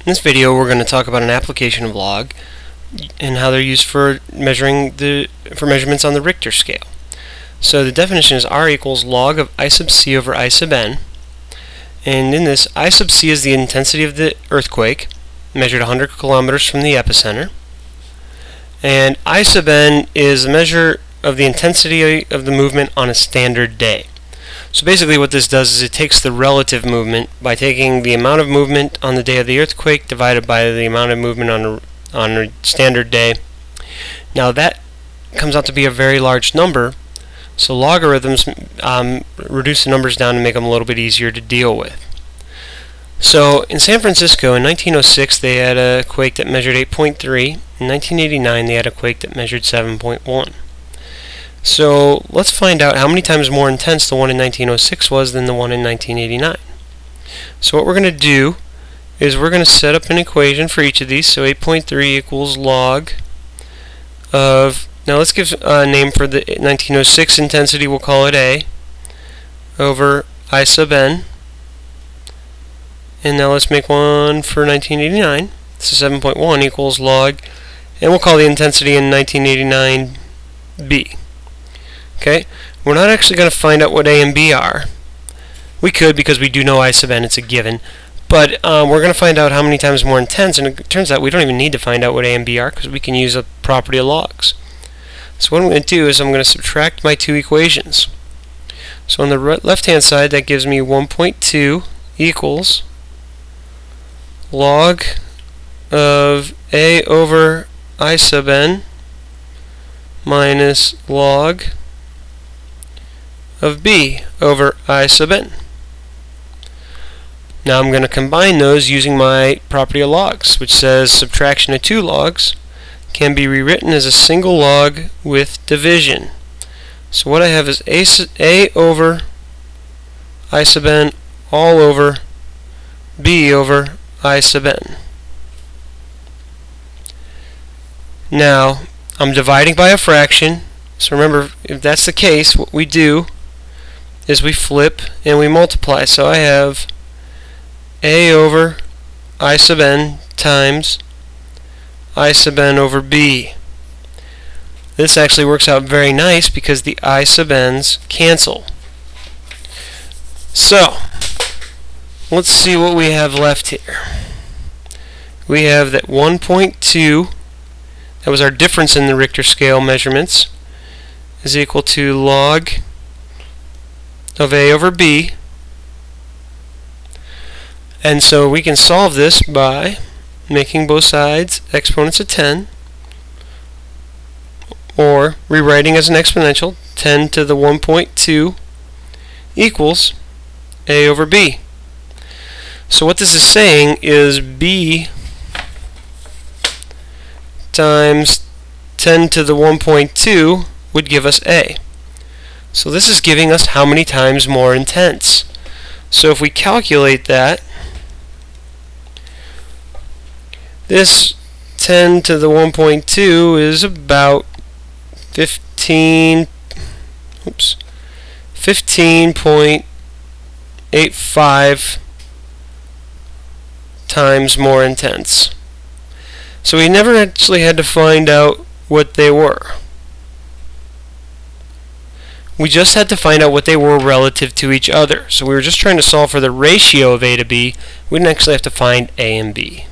In this video we're going to talk about an application of log and how they're used for measurements on the Richter scale. So the definition is R equals log of I sub c over I sub n, and in this I sub c is the intensity of the earthquake measured 100 kilometers from the epicenter, and I sub n is a measure of the intensity of the movement on a standard day. So basically what this does is it takes the relative movement by taking the amount of movement on the day of the earthquake divided by the amount of movement on a standard day. Now that comes out to be a very large number, so logarithms reduce the numbers down and make them a little bit easier to deal with. So in San Francisco in 1906 they had a quake that measured 8.3. In 1989 they had a quake that measured 7.1. So let's find out how many times more intense the one in 1906 was than the one in 1989. So what we're going to do is we're going to set up an equation for each of these. So 8.3 equals log of, now let's give a name for the 1906 intensity, we'll call it A, over I sub n. And now let's make one for 1989. So 7.1 equals log, and we'll call the intensity in 1989 B. Okay, we're not actually going to find out what A and B are. We could, because we do know I sub n, it's a given. But we're going to find out how many times more intense, and it turns out we don't even need to find out what A and B are because we can use a property of logs. So what I'm going to do is I'm going to subtract my two equations. So on the left hand side that gives me 1.2 equals log of A over I sub n minus log of B over I sub n. Now I'm going to combine those using my property of logs, which says subtraction of two logs can be rewritten as a single log with division. So what I have is A over I sub n all over B over I sub n. Now I'm dividing by a fraction, so remember, if that's the case, what we do is we flip and we multiply. So I have A over I sub n times I sub n over B. This actually works out very nice because the I sub n's cancel. So let's see what we have left here. We have that 1.2, that was our difference in the Richter scale measurements, is equal to log of A over B. And so we can solve this by making both sides exponents of 10, or rewriting as an exponential, 10 to the 1.2 equals A over B. So what this is saying is B times 10 to the 1.2 would give us A. So this is giving us how many times more intense. So if we calculate that, this 10 to the 1.2 is about 15.85 times more intense. So we never actually had to find out what they were. We just had to find out what they were relative to each other. So we were just trying to solve for the ratio of A to B. We didn't actually have to find A and B.